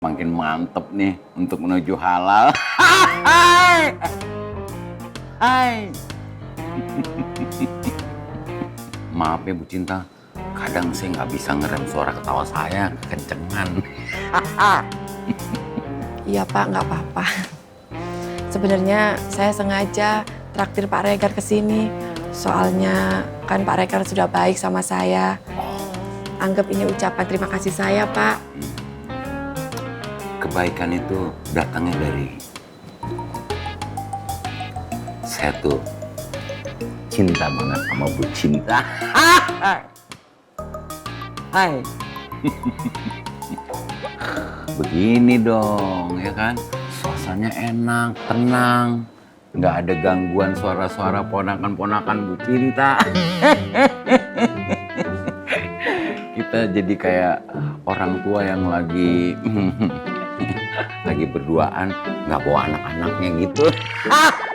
Makin mantep nih untuk menuju halal. Hai. Hai. Maaf ya Bu Cinta, kadang saya nggak bisa ngerem suara ketawa saya, kekencengan. Iya Pak, nggak apa-apa. Sebenarnya saya sengaja traktir Pak Regar ke sini. Soalnya kan Pak Regar sudah baik sama saya. Anggap ini ucapan terima kasih saya, Pak. Kebaikan itu datangnya dari saya tuh cinta banget sama Bu Cinta. Hai. Begini dong, ya kan? Suasananya enak, tenang. Nggak ada gangguan suara-suara ponakan-ponakan Bu Cinta. Kita jadi kayak orang tua yang lagi berduaan, nggak bawa anak-anaknya gitu.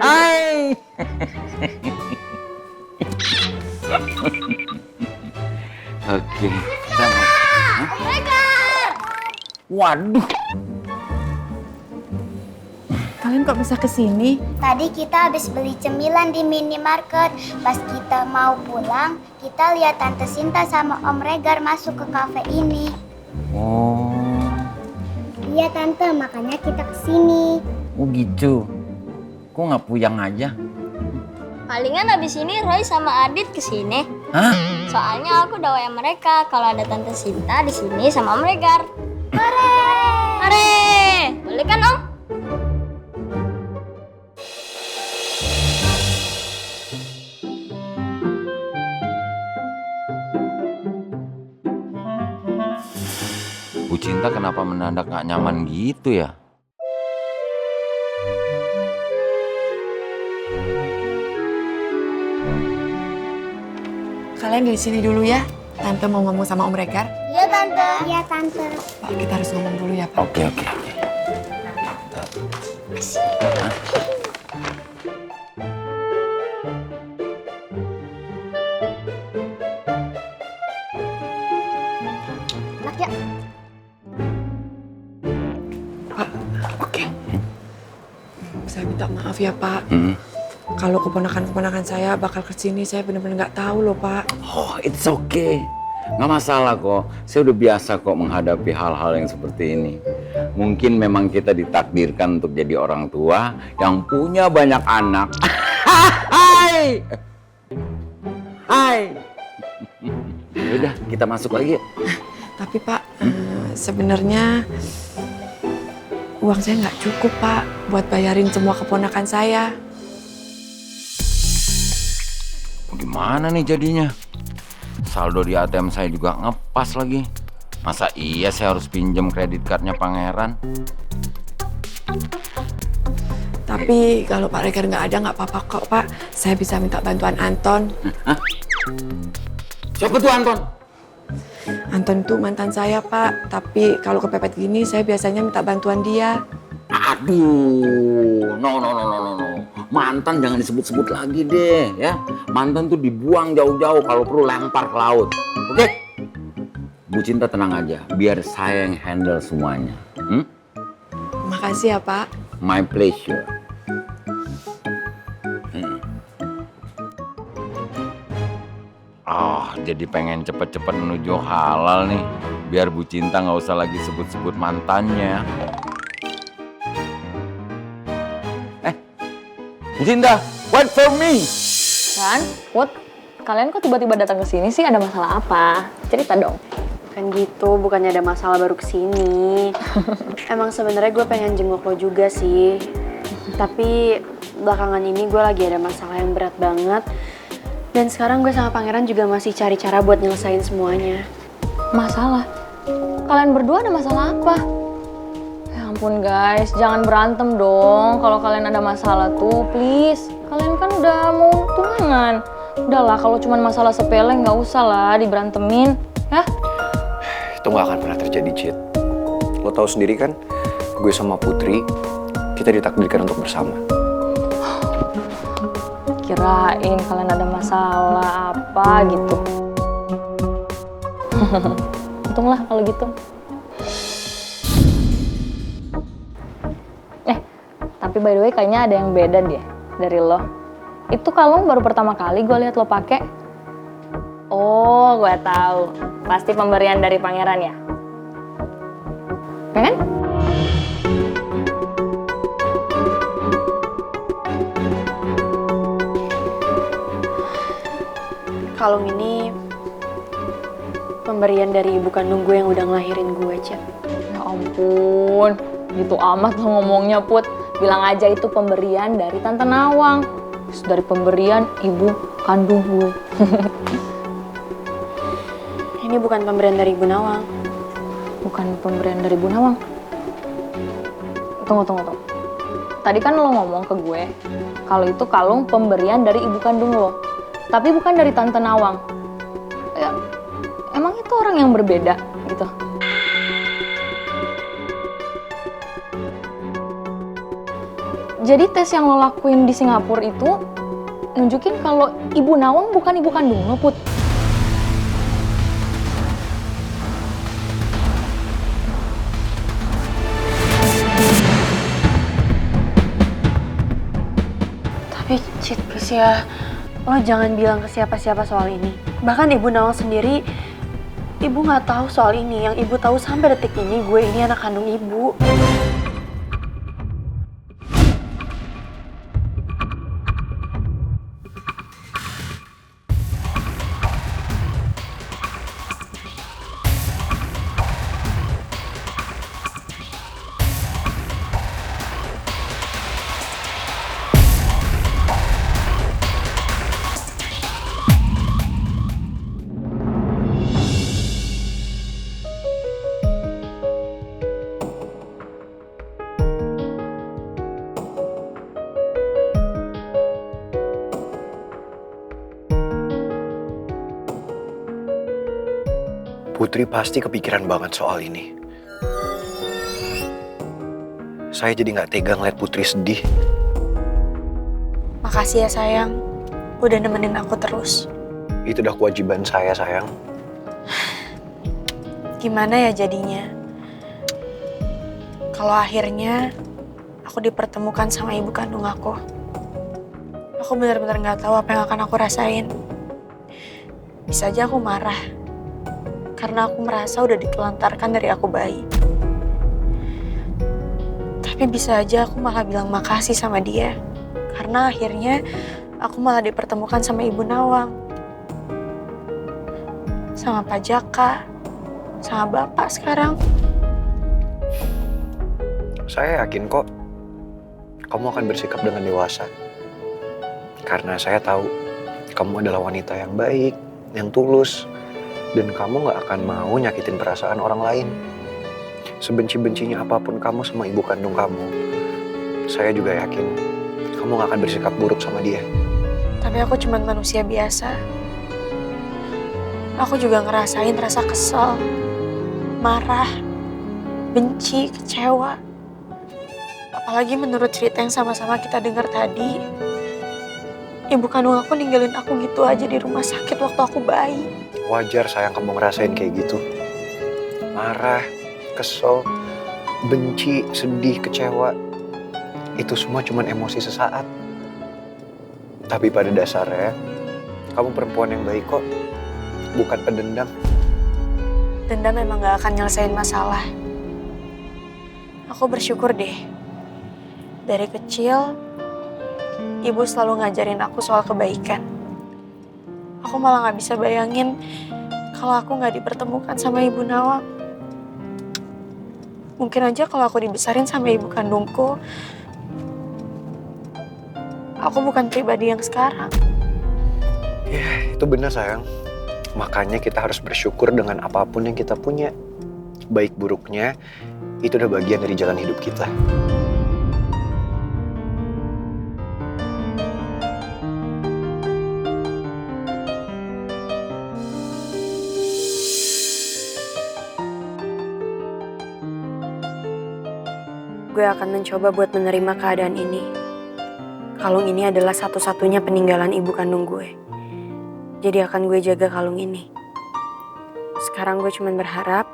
Hai. Oke, kita mau. Waduh. Kalian kok bisa ke sini? Tadi kita habis beli cemilan di minimarket. Pas kita mau pulang, kita lihat Tante Sinta sama Om Regar masuk ke kafe ini. Oh. Iya Tante, makanya kita ke sini. Oh gitu. Kok nggak puyang aja? Palingan abis ini Roy sama Adit kesini. Hah? Soalnya aku udah WA mereka kalau ada Tante Sinta di sini sama Om Regar. Hore! Hore! Boleh kan Om? Bu Cinta kenapa mendadak nggak nyaman gitu ya? Kalian di sini dulu ya. Tante mau ngomong sama Om Regar. Iya Tante. Iya Tante. Pak, kita harus ngomong dulu ya, Pak. Oke. Enak ya? Pak, Oke. saya minta maaf ya, Pak. Kalau keponakan-keponakan saya bakal ke sini, saya benar-benar nggak tahu loh, Pak. Oh, it's okay. Nggak masalah kok. Saya udah biasa kok menghadapi hal-hal yang seperti ini. Mungkin memang kita ditakdirkan untuk jadi orang tua yang punya banyak anak. Hai. Hai. Udah, kita masuk lagi. Tapi Pak, sebenarnya uang saya nggak cukup, Pak, buat bayarin semua keponakan saya. Gimana nih jadinya? Saldo di ATM saya juga ngepas lagi. Masa iya saya harus pinjam kredit cardnya Pangeran? Tapi kalau Pak Regar nggak ada, nggak apa-apa kok, Pak. Saya bisa minta bantuan Anton. Siapa tuh Anton? Anton tuh mantan saya, Pak. Tapi kalau kepepet gini, saya biasanya minta bantuan dia. Aduh, no. Mantan jangan disebut-sebut lagi deh, ya. Mantan tuh dibuang jauh-jauh, kalau perlu lempar ke laut. Oke? Bu Cinta tenang aja, biar saya yang handle semuanya. Makasih ya, Pak. My pleasure. Jadi pengen cepet-cepet menuju halal nih, biar Bu Cinta nggak usah lagi sebut-sebut mantannya. Bu Cinta, wait for me. Kan, Put, kalian kok tiba-tiba datang ke sini sih? Ada masalah apa? Cerita dong. Kan gitu, bukannya ada masalah baru kesini. Emang sebenarnya gue pengen jenguk lo juga sih. Tapi belakangan ini gue lagi ada masalah yang berat banget. Dan sekarang gue sama Pangeran juga masih cari cara buat nyelesain semuanya. Masalah? Kalian berdua ada masalah apa? Ya ampun guys, jangan berantem dong. Kalau kalian ada masalah tuh, please. Kalian kan udah mau tunangan. Udahlah, kalau cuma masalah sepele nggak usah lah diberantemin. Ya? Itu gak akan pernah terjadi, Cid. Lo tahu sendiri kan, gue sama Putri, kita ditakdirkan untuk bersama. Kirain kalian ada masalah apa gitu. Untunglah kalau gitu. by the way kayaknya ada yang beda deh dari lo. Itu kalung baru pertama kali gue lihat lo pakai. Oh, gue tahu. Pasti pemberian dari pangeran ya? Ya kan? Kalung ini pemberian dari ibu kandung gue yang udah ngelahirin gue, Cep. Ya ampun, gitu amat lo ngomongnya, Put. Bilang aja itu pemberian dari Tante Nawang. Terus dari pemberian ibu kandung gue. Ini bukan pemberian dari Ibu Nawang. Bukan pemberian dari Bu Nawang. Tunggu. Tadi kan lo ngomong ke gue kalau itu kalung pemberian dari ibu kandung lo. Tapi bukan dari Tante Nawang. Ya, emang itu orang yang berbeda gitu. Jadi tes yang lo lakuin di Singapura itu nunjukin kalau Ibu Nawang bukan ibu kandung lo, Put. Tapi Cit, please ya, lo jangan bilang ke siapa-siapa soal ini. Bahkan Ibu Nawang sendiri, Ibu nggak tahu soal ini. Yang Ibu tahu sampai detik ini, gue ini anak kandung Ibu. Putri pasti kepikiran banget soal ini. Saya jadi nggak tega ngeliat Putri sedih. Makasih ya sayang, udah nemenin aku terus. Itu udah kewajiban saya, sayang. Gimana ya jadinya? Kalau akhirnya aku dipertemukan sama ibu kandung aku benar-benar nggak tahu apa yang akan aku rasain. Bisa aja aku marah, karena aku merasa udah ditelantarkan dari aku bayi. Tapi bisa aja aku malah bilang makasih sama dia, karena akhirnya aku malah dipertemukan sama Ibu Nawang, sama Pak Jaka, sama Bapak sekarang. Saya yakin kok kamu akan bersikap dengan dewasa. Karena saya tahu kamu adalah wanita yang baik, yang tulus, dan kamu gak akan mau nyakitin perasaan orang lain. Sebenci-bencinya apapun kamu sama ibu kandung kamu, saya juga yakin kamu gak akan bersikap buruk sama dia. Tapi aku cuma manusia biasa. Aku juga ngerasain rasa kesel, marah, benci, kecewa. Apalagi menurut cerita yang sama-sama kita dengar tadi, ibu kandung aku ninggalin aku gitu aja di rumah sakit waktu aku bayi. Wajar sayang kamu ngerasain kayak gitu. Marah, kesel, benci, sedih, kecewa. Itu semua cuman emosi sesaat. Tapi pada dasarnya, kamu perempuan yang baik kok. Bukan pendendam. Dendam memang gak akan nyelesain masalah. Aku bersyukur deh. Dari kecil, ibu selalu ngajarin aku soal kebaikan. Aku malah gak bisa bayangin kalau aku gak dipertemukan sama Ibu Nawang. Mungkin aja kalau aku dibesarin sama ibu kandungku, aku bukan pribadi yang sekarang. Ya, itu benar sayang. Makanya kita harus bersyukur dengan apapun yang kita punya. Baik buruknya, itu udah bagian dari jalan hidup kita. Gue akan mencoba buat menerima keadaan ini. Kalung ini adalah satu-satunya peninggalan ibu kandung gue. Jadi akan gue jaga kalung ini. Sekarang gue cuma berharap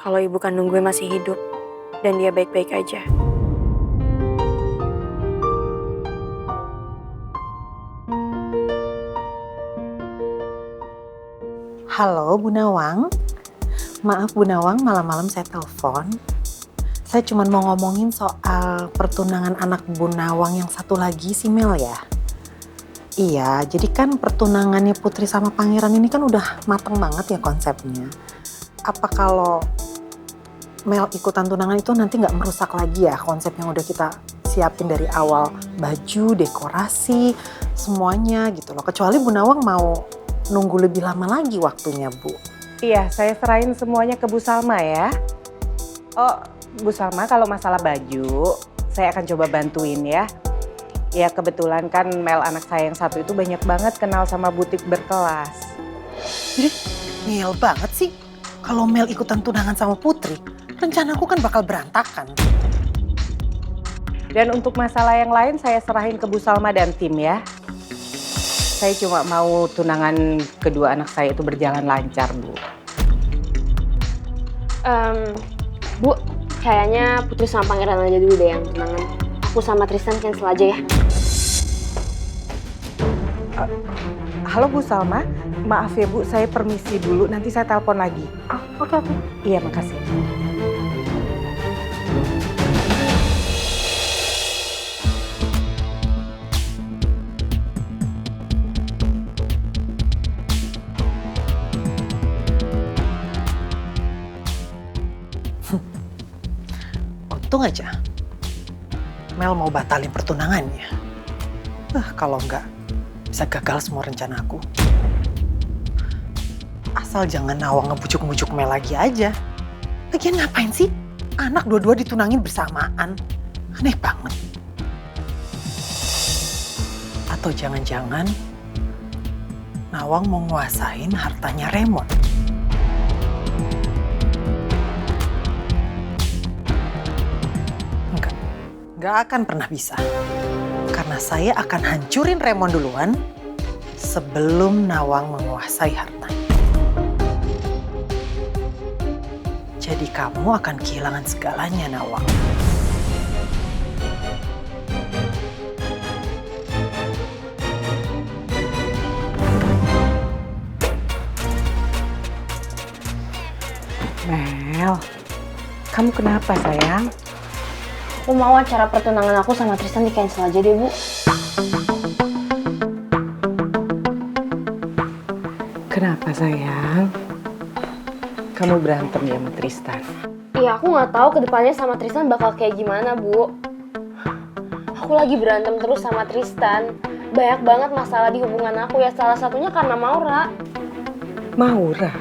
kalau ibu kandung gue masih hidup dan dia baik-baik aja. Halo Bu Nawang. Maaf Bu Nawang, malam-malam saya telepon. Saya cuma mau ngomongin soal pertunangan anak Bu Nawang yang satu lagi, si Mel ya. Iya, jadi kan pertunangannya Putri sama Pangeran ini kan udah mateng banget ya konsepnya. Apa kalau Mel ikutan tunangan itu nanti nggak merusak lagi ya konsep yang udah kita siapin dari awal? Baju, dekorasi, semuanya gitu loh. Kecuali Bu Nawang mau nunggu lebih lama lagi waktunya, Bu. Iya, saya serahin semuanya ke Bu Salma ya. Oh, Bu Salma kalau masalah baju, saya akan coba bantuin ya. Ya kebetulan kan Mel anak saya yang satu itu banyak banget kenal sama butik berkelas. Jadi, ngeyel banget sih. Kalau Mel ikutan tunangan sama Putri, rencanaku kan bakal berantakan. Dan untuk masalah yang lain saya serahin ke Bu Salma dan tim ya. Saya cuma mau tunangan kedua anak saya itu berjalan lancar, Bu. Bu, kayaknya Putri sama Pangeran aja dulu deh yang tunangan. Aku sama Tristan cancel aja ya. Halo Bu Salma, maaf ya Bu, saya permisi dulu, nanti saya telepon lagi. Oke. Iya, makasih. Untung aja Mel mau batalin pertunangannya. Kalau enggak, bisa gagal semua rencana aku. Asal jangan Nawang ngebujuk-bujuk Mel lagi aja. Lagian ngapain sih anak dua-dua ditunangin bersamaan? Aneh banget. Atau jangan-jangan Nawang mau nguasain hartanya Raymond. Gak akan pernah bisa. Karena saya akan hancurin Raymond duluan sebelum Nawang menguasai hartanya. Jadi kamu akan kehilangan segalanya, Nawang. Mel, kamu kenapa sayang? Aku mau acara pertunangan aku sama Tristan di cancel aja deh, Bu. Kenapa sayang? Kamu berantem ya sama Tristan? Iya, aku nggak tahu kedepannya sama Tristan bakal kayak gimana, Bu. Aku lagi berantem terus sama Tristan. Banyak banget masalah di hubungan aku ya, salah satunya karena Maura. Maura?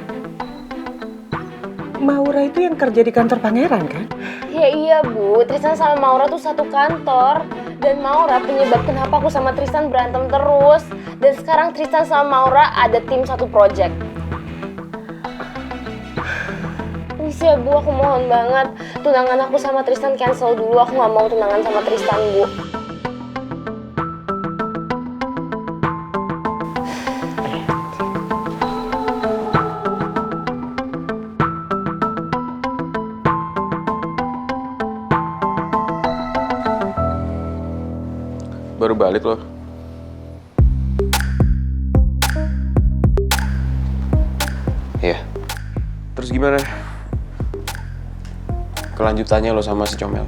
Maura itu yang kerja di kantor Pangeran kan? Ya iya, Bu. Tristan sama Maura tuh satu kantor. Dan Maura penyebab kenapa aku sama Tristan berantem terus. Dan sekarang Tristan sama Maura ada tim satu project. Please ya, Bu. Aku mohon banget. Tunangan aku sama Tristan cancel dulu. Aku gak mau tunangan sama Tristan, Bu. Baru balik loh. Iya. Terus gimana? Kelanjutannya lo sama si Comel?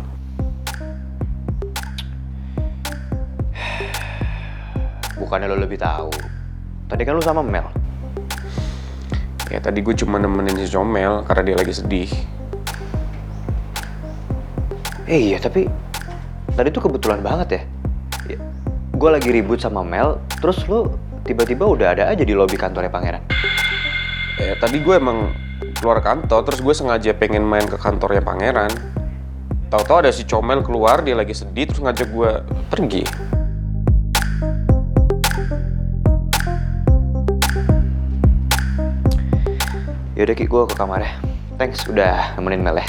Bukannya lo lebih tahu. Tadi kan lo sama Mel. Ya tadi gue cuma nemenin si Comel karena dia lagi sedih. Iya, tapi tadi tuh kebetulan banget ya. Gue lagi ribut sama Mel, terus lo tiba-tiba udah ada aja di lobi kantornya Pangeran. Tadi gue emang keluar kantor, terus gue sengaja pengen main ke kantornya Pangeran. Tahu-tahu ada si Comel keluar, dia lagi sedih, terus ngajak gue pergi. Yaudah Ki, gue ke kamar ya. Thanks udah nemenin Mel ya.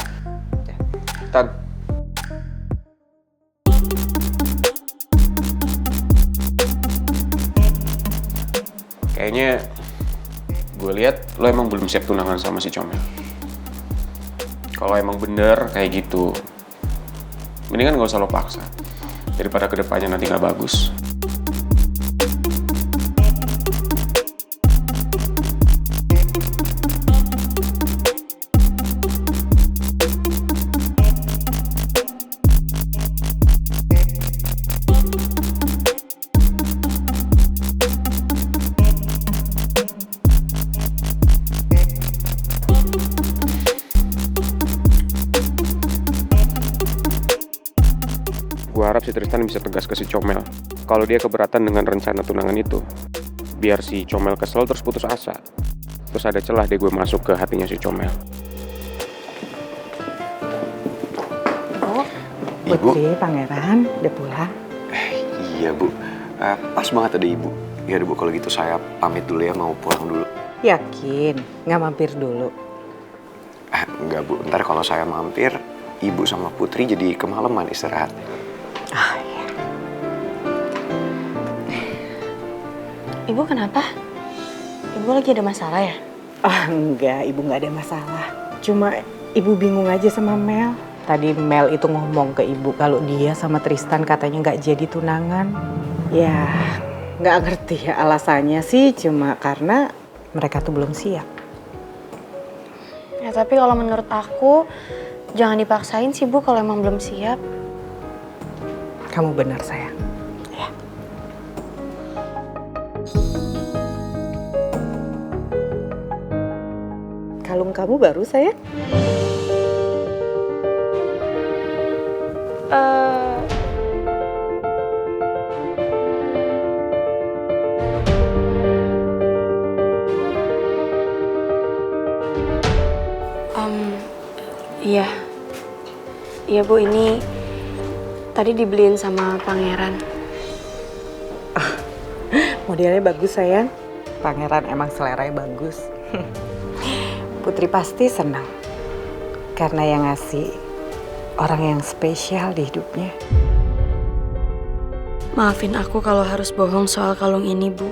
Tan. Kayaknya gue lihat lo emang belum siap tunangan sama si Comel. Kalau emang bener kayak gitu, mendingan gak usah lo paksa. Daripada kedepannya nanti gak bagus. Gue harap si Tristan bisa tegas ke si Comel kalau dia keberatan dengan rencana tunangan itu. Biar si Comel kesel terus putus asa. Terus ada celah deh gue masuk ke hatinya si Comel. Putri, Pangeran, udah pulang? Iya Bu, pas banget ada Ibu. Ya Bu, kalau gitu saya pamit dulu ya, mau pulang dulu. Yakin? Nggak mampir dulu? Enggak Bu, ntar kalau saya mampir, Ibu sama Putri jadi kemalaman istirahat. Ah iya. Ibu kenapa? Ibu lagi ada masalah ya? Ah enggak, Ibu nggak ada masalah. Cuma Ibu bingung aja sama Mel. Tadi Mel itu ngomong ke Ibu kalau dia sama Tristan katanya nggak jadi tunangan. Ya, nggak ngerti ya alasannya sih, cuma karena mereka tuh belum siap. Ya tapi kalau menurut aku, jangan dipaksain sih Bu kalau emang belum siap. Kamu benar sayang. Ya. Kalung kamu baru sayang? Iya. Iya Bu, ini tadi dibeliin sama Pangeran. Modelnya bagus sayang. Pangeran emang seleranya bagus. Putri pasti senang. Karena yang ngasih orang yang spesial di hidupnya. Maafin aku kalau harus bohong soal kalung ini, Bu.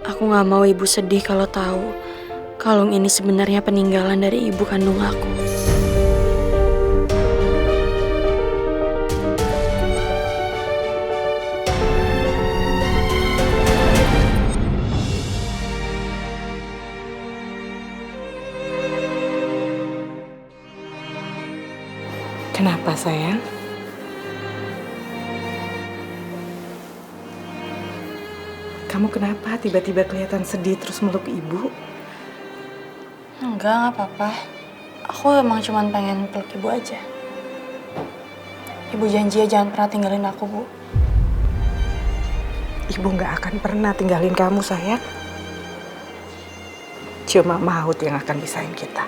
Aku gak mau Ibu sedih kalau tahu kalung ini sebenarnya peninggalan dari ibu kandung aku. Kenapa sayang? Kamu kenapa tiba-tiba kelihatan sedih terus meluk ibu? Enggak apa-apa. Aku emang cuma pengen peluk Ibu aja. Ibu janji ya jangan pernah tinggalin aku, Bu. Ibu nggak akan pernah tinggalin kamu sayang. Cuma maut yang akan pisahin kita.